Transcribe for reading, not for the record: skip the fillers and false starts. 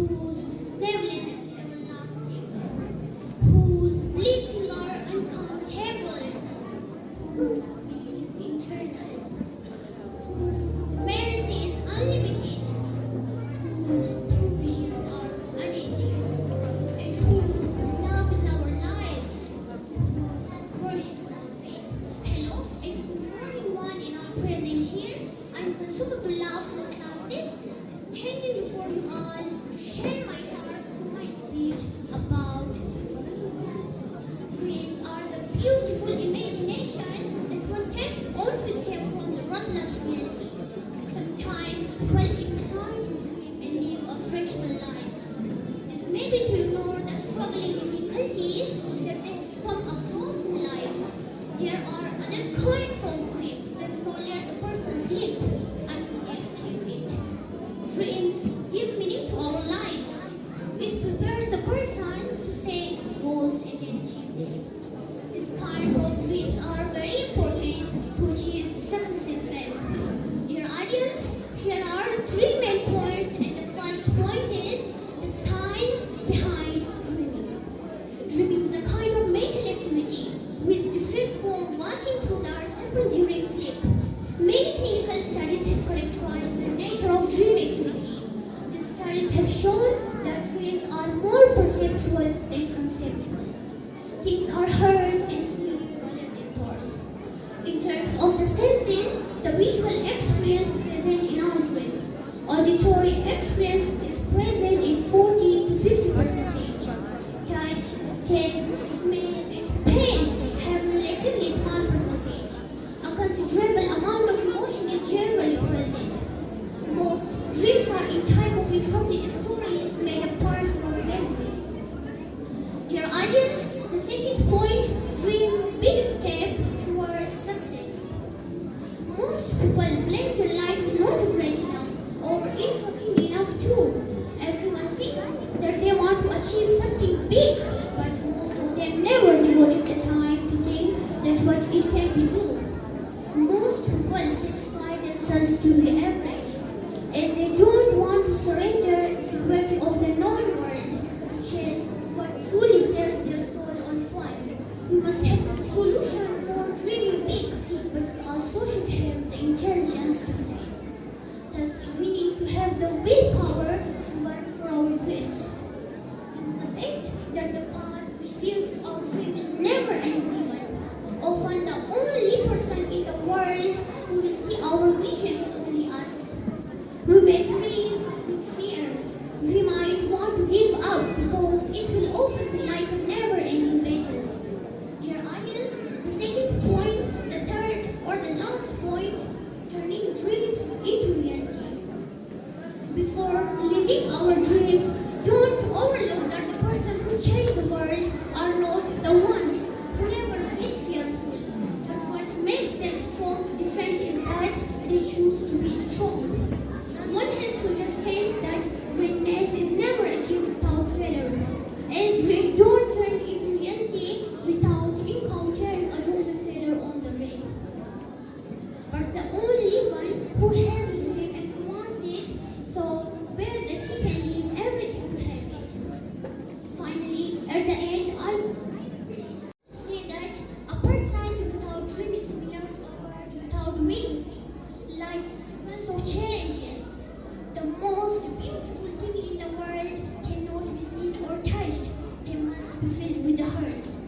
whose wavelength is everlasting, whose blessings are uncountable, whose beauty is eternal, whose mercy is unlimited, whose provisions are unending, and whose love is our lives, whose worship is our faith. Hello, and good morning one and all present here. I'm gulsom abdullah from class 6, standing before you all to share my thoughts through my speech about dreams. Dreams are the beautiful imagination that one takes on to escape from the ruthless reality. Sometimes well inclined to dream and live a fractional life. This may be to ignore the struggling difficulties that they have to come across in life. There are other kinds of dreams that do not let the person sleep until they achieve it. Dreams give meaning to our lives, which prepares a person to set goals and then achieve them. These kinds of dreams are very important to achieve success in fame. Dear audience, here are 3 main points, and the first point is the science behind dreaming. Dreaming is a kind of mental activity which is different from walking through the earth's happen during sleep. Many clinical studies have characterized the nature of dream activity. These studies have shown that dreams are more perceptual than conceptual. Things are heard and seen rather than thoughts. In terms of the senses, the visual experience is present in our dreams. Auditory experience is present in 40 to 50%. Touch, taste, smell, and pain have relatively small percentage. A considerable amount of emotion is generally present. Most dreams are in type of interrupted stories made up part of memories. Dear audience, the second point, dream big step towards success. Most people believe their life is not great enough or interesting enough too. Everyone thinks that they want to achieve something big, but most of them never devoted the time to think that what it can be do. Most people satisfy themselves to be average, as they don't want to surrender the security of the known world to chase what truly sets their soul on fire. We must have a solution for dreaming big, but we also should have the intelligence to play. Thus, we need to have the willpower to work for our dreams. This is a fact that the path which leads to our dream is never an easy one. Often the only person in the world who will see our vision is only us. We may freeze with fear. We might want to give up because it will often feel like a never-ending battle. Dear audience, the second point, the third or the last point, turning dreams into reality. Before living our dreams, don't overlook that the person who changed the world are not the ones who never feel fearful. But what makes them strong, different is that they choose to be strong. One has to understand that greatness is never achieved without failure, as dreams don't turn into reality without encountering a dozen failure on the way. But the only one who has a dream and who wants it so well that he can leave everything to have it. Finally, at the end, I say that a person without dream is similar to a bird without wings. Life is a sequence of challenges. The most beautiful thing in the world cannot be seen or touched. They must be filled with the hearts.